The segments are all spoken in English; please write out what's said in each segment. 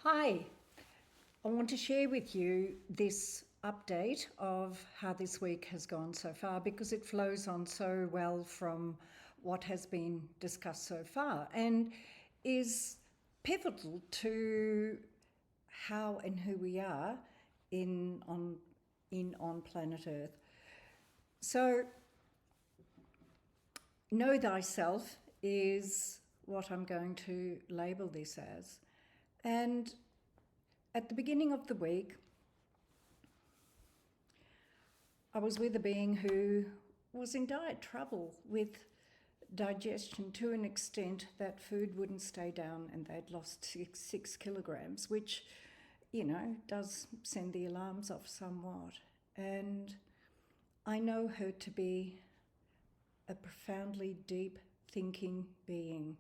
Hi, I want to share with you this update of how this week has gone so far because it flows on so well from what has been discussed so far and is pivotal to how and who we are on planet Earth. So, know thyself is what I'm going to label this as. And at the beginning of the week, I was with a being who was in dire trouble with digestion to an extent that food wouldn't stay down and they'd lost six kilograms, which, does send the alarms off somewhat. And I know her to be a profoundly deep thinking being.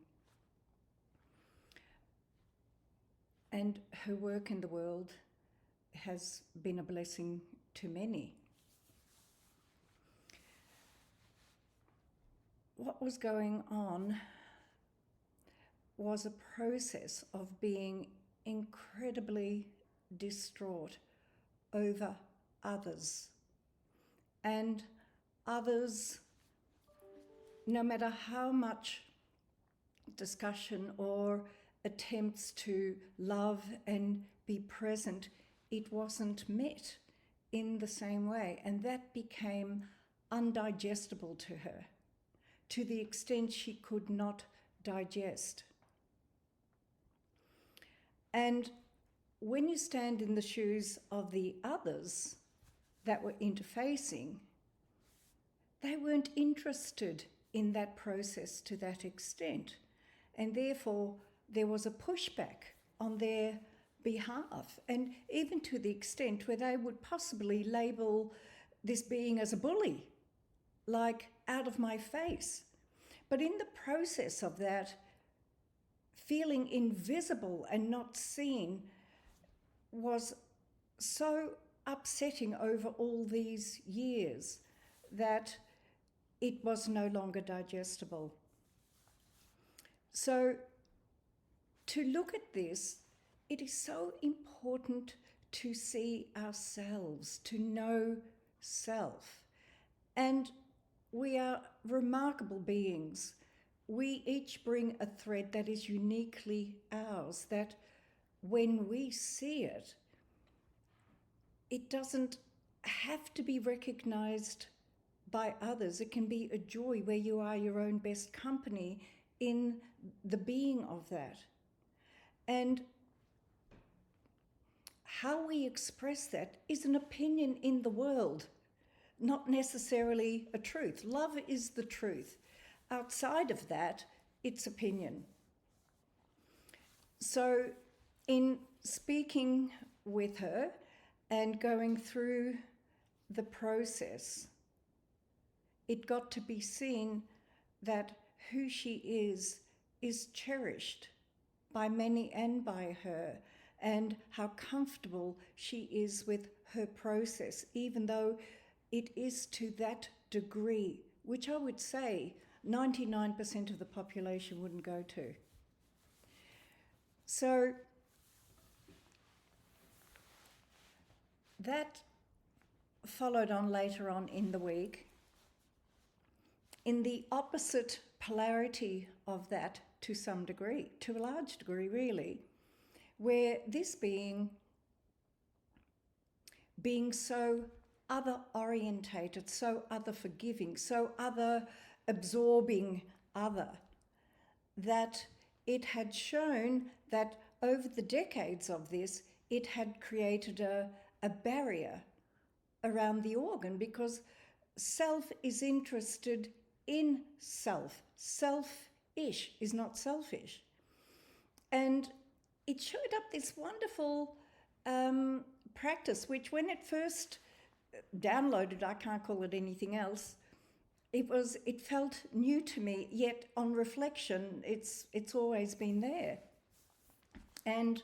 And her work in the world has been a blessing to many. What was going on was a process of being incredibly distraught over others. And others, no matter how much discussion or attempts to love and be present, it wasn't met in the same way. And that became undigestible to her, to the extent she could not digest. And when you stand in the shoes of the others that were interfacing, they weren't interested in that process to that extent. And therefore, there was a pushback on their behalf, and even to the extent where they would possibly label this being as a bully, like out of my face. But in the process of that, feeling invisible and not seen was so upsetting over all these years that it was no longer digestible. So to look at this, it is so important to see ourselves, to know self. And we are remarkable beings. We each bring a thread that is uniquely ours, that when we see it, it doesn't have to be recognized by others. It can be a joy where you are your own best company in the being of that. And how we express that is an opinion in the world, not necessarily a truth. Love is the truth. Outside of that, it's opinion. So in speaking with her and going through the process, it got to be seen that who she is cherished by many and by her, and how comfortable she is with her process, even though it is to that degree, which I would say 99% of the population wouldn't go to. So that followed on later on in the week. In the opposite polarity of that, to some degree, to a large degree really, where this being so other-orientated, so other-forgiving, so other-absorbing other, that it had shown that over the decades of this, it had created a barrier around the organ, because self is interested in self. Selfish is not selfish. And it showed up this wonderful practice, which when it first downloaded, I can't call it anything else, it felt new to me, yet on reflection, it's always been there. And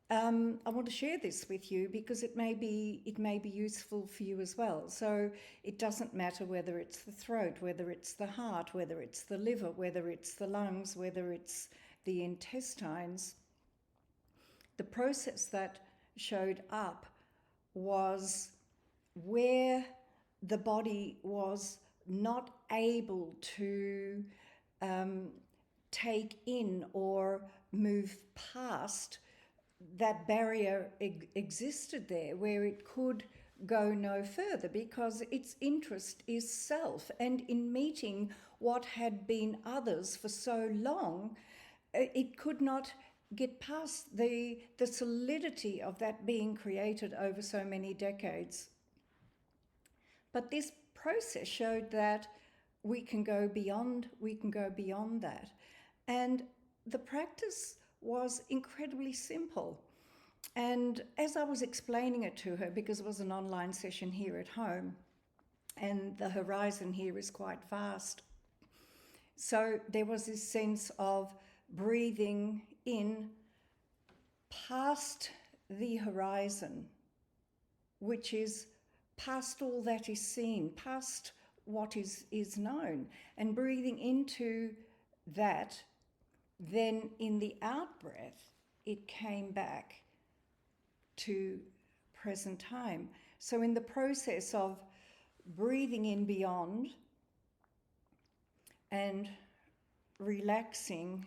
I want to share this with you because it may be useful for you as well. So it doesn't matter whether it's the throat, whether it's the heart, whether it's the liver, whether it's the lungs, whether it's the intestines. the process that showed up was where the body was not able to take in or move past that barrier existed there, where it could go no further because its interest is self. And in meeting what had been others for so long, it could not get past the solidity of that being created over so many decades. But this process showed that we can go beyond that. And the practice was incredibly simple. And as I was explaining it to her, because it was an online session here at home, and the horizon here is quite vast, so there was this sense of breathing in past the horizon, which is past all that is seen, past what is known, and breathing into that. Then in the out-breath, it came back to present time. So in the process of breathing in beyond and relaxing,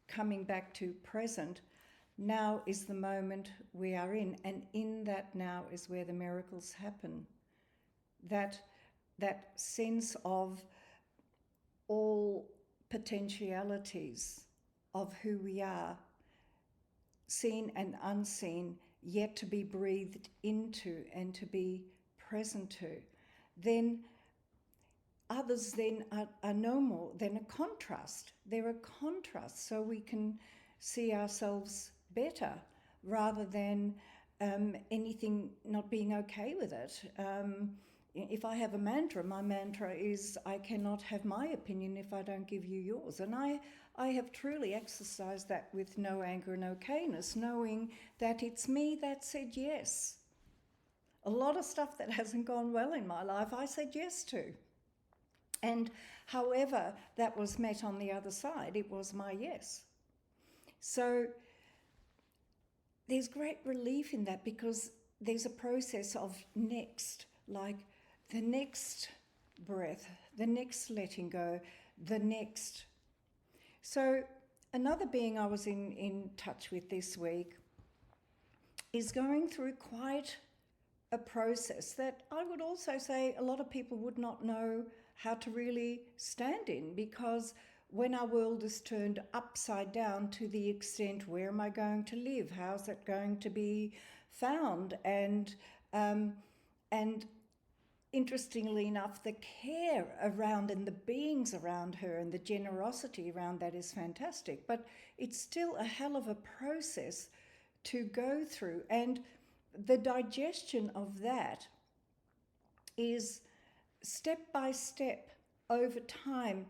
coming back to present, now is the moment we are in, and in that now is where the miracles happen. That sense of all potentialities of who we are, seen and unseen, yet to be breathed into and to be present to, then others then are no more than a contrast. They're a contrast, so we can see ourselves better rather than anything not being okay with it. If I have a mantra, my mantra is, I cannot have my opinion if I don't give you yours. And I have truly exercised that with no anger and okayness, knowing that it's me that said yes. A lot of stuff that hasn't gone well in my life, I said yes to. And however that was met on the other side, it was my yes. So there's great relief in that, because there's a process of next, like the next breath, the next letting go, the next. So another being I was in touch with this week is going through quite a process that I would also say a lot of people would not know how to really stand in, because when our world is turned upside down to the extent, where am I going to live? How's it going to be found? And interestingly enough, the care around and the beings around her and the generosity around that is fantastic. But it's still a hell of a process to go through. And the digestion of that is step by step over time.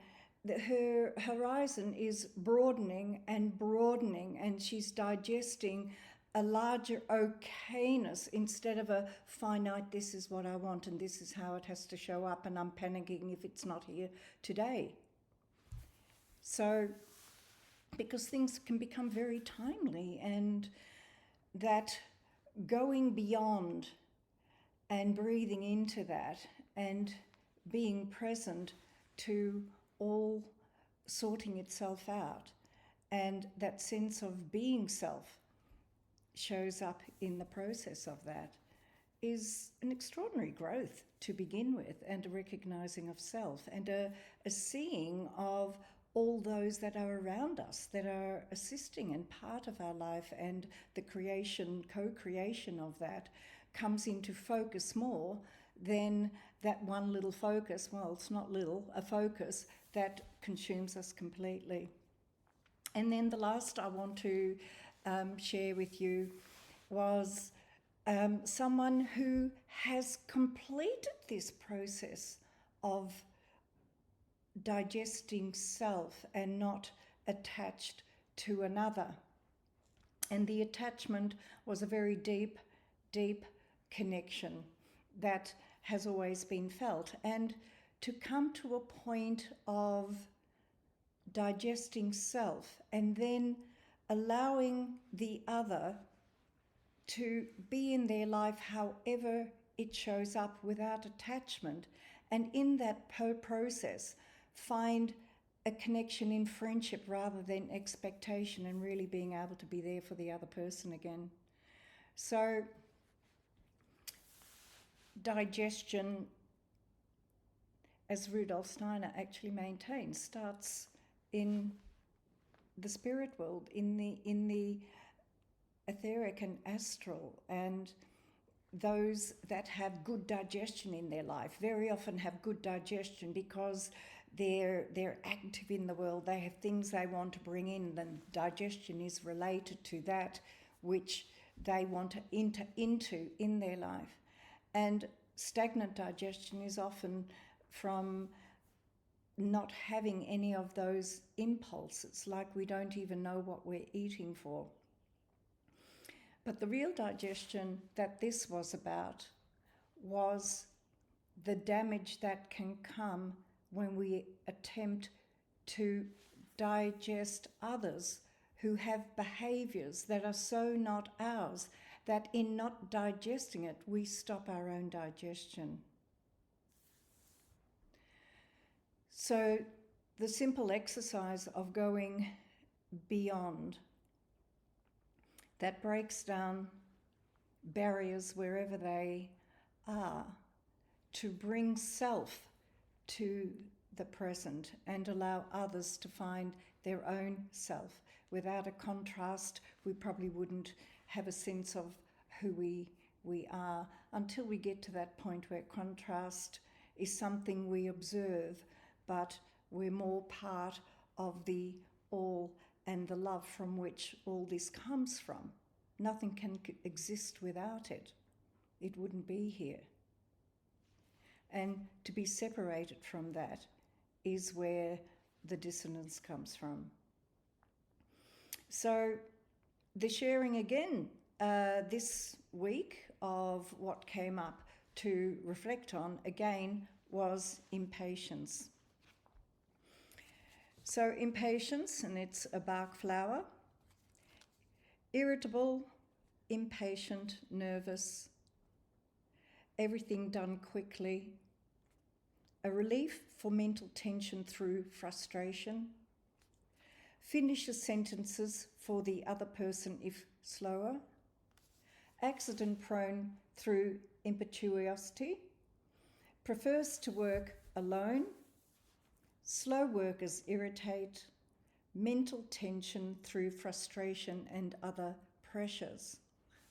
Her horizon is broadening, and she's digesting a larger okayness instead of a finite, this is what I want and this is how it has to show up, and I'm panicking if it's not here today. So, because things can become very timely, and that going beyond and breathing into that and being present to all sorting itself out, and that sense of being self shows up in the process of that, is an extraordinary growth to begin with, and a recognizing of self, and a seeing of all those that are around us, that are assisting and part of our life, and the creation, co-creation of that comes into focus more than that one little focus, well, it's not little, a focus that consumes us completely. And then the last I want to share with you was someone who has completed this process of digesting self and not attached to another. And the attachment was a very deep, deep connection that has always been felt. And to come to a point of digesting self and then allowing the other to be in their life however it shows up without attachment, and in that process find a connection in friendship rather than expectation, and really being able to be there for the other person again. So digestion, as Rudolf Steiner actually maintains, starts in the spirit world, in the etheric and astral, and those that have good digestion in their life very often have good digestion because they're active in the world. They have things they want to bring in, and digestion is related to that which they want to enter into in their life. And stagnant digestion is often from not having any of those impulses, like we don't even know what we're eating for. But the real digestion that this was about was the damage that can come when we attempt to digest others who have behaviours that are so not ours that in not digesting it, we stop our own digestion. So the simple exercise of going beyond, that breaks down barriers wherever they are, to bring self to the present and allow others to find their own self. Without a contrast, we probably wouldn't have a sense of who we are until we get to that point where contrast is something we observe, but we're more part of the all and the love from which all this comes from. Nothing can exist without it. It wouldn't be here. And to be separated from that is where the dissonance comes from. So the sharing again this week of what came up to reflect on again was impatience. So impatience, and it's a bark flower, irritable, impatient, nervous, everything done quickly, a relief for mental tension through frustration, finishes sentences for the other person if slower, accident prone through impetuosity, prefers to work alone, slow workers irritate, mental tension through frustration and other pressures,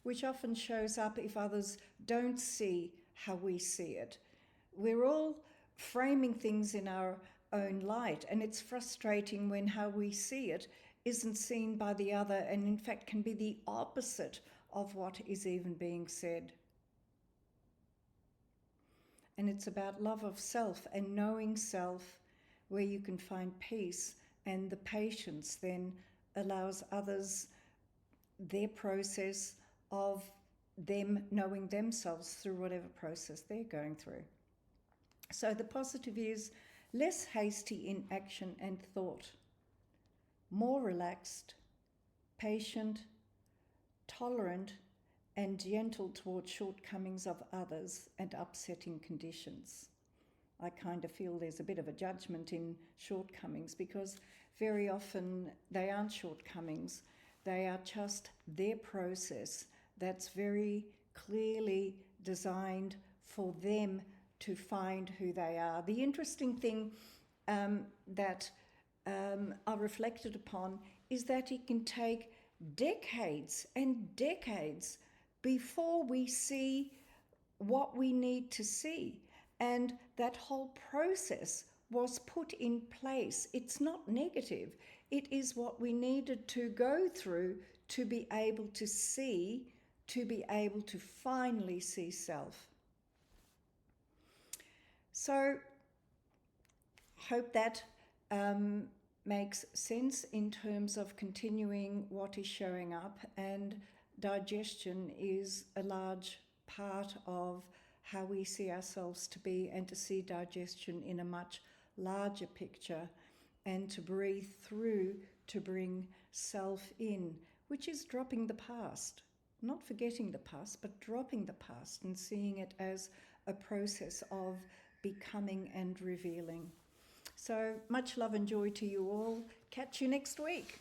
which often shows up if others don't see how we see it. We're all framing things in our own light, and it's frustrating when how we see it isn't seen by the other, and in fact can be the opposite of what is even being said. And it's about love of self and knowing self, where you can find peace, and the patience then allows others their process of them knowing themselves through whatever process they're going through. So the positive is less hasty in action and thought, more relaxed, patient, tolerant, and gentle towards shortcomings of others and upsetting conditions. I kind of feel there's a bit of a judgment in shortcomings, because very often they aren't shortcomings. They are just their process that's very clearly designed for them to find who they are. The interesting thing that I reflected upon is that it can take decades and decades before we see what we need to see. And that whole process was put in place. It's not negative. It is what we needed to go through to be able to see, to be able to finally see self. So, hope that makes sense in terms of continuing what is showing up, and digestion is a large part of how we see ourselves to be, and to see digestion in a much larger picture, and to breathe through to bring self in, which is dropping the past. Not forgetting the past, but dropping the past and seeing it as a process of becoming and revealing. So much love and joy to you all. Catch you next week.